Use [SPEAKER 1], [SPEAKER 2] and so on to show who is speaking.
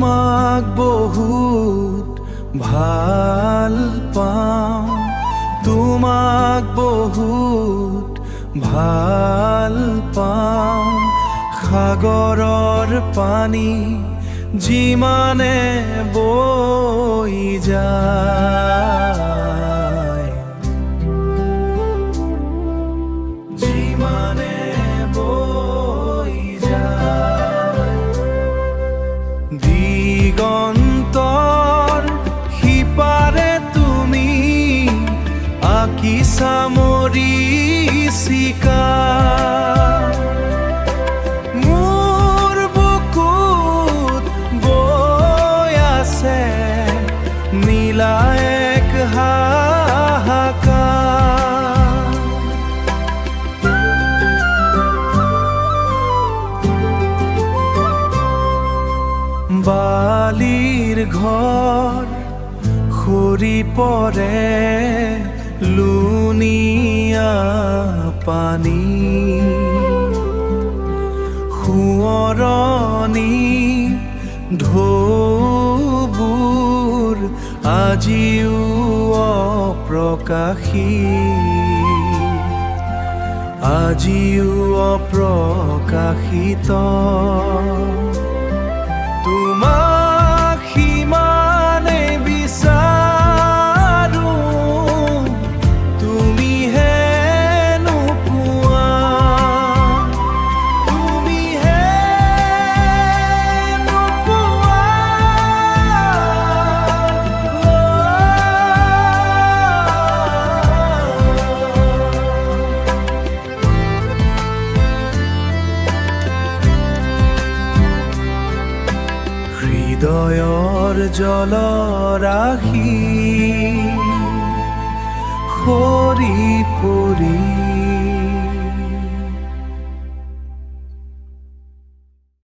[SPEAKER 1] তোমাক বহুত ভাল পাওঁ, তোমাক বহুত ভাল পাওঁ। সাগৰৰ পানী যিমানে বৈ যায়, যিমানে বৈ যায়, দিগন্তৰ সিপাৰে তুমি আঁকিছা মৰীচিকা। মোৰ বুকুত বৈ আছে নীলা এক হাহাকাৰ। বালিৰ ঘৰ সৰি পৰে লুনিয়া পানী, সোঁৱৰণি ঢৌবোৰ আজিও অপ্ৰকাশী, আজিও অপ্ৰকাশিত। তোমাক সিমানে বিচাৰো, তুমিহে নোপোৱা, তুমিহে নোপোৱা। হৃদয়ৰ জলৰাশি সৰি পৰি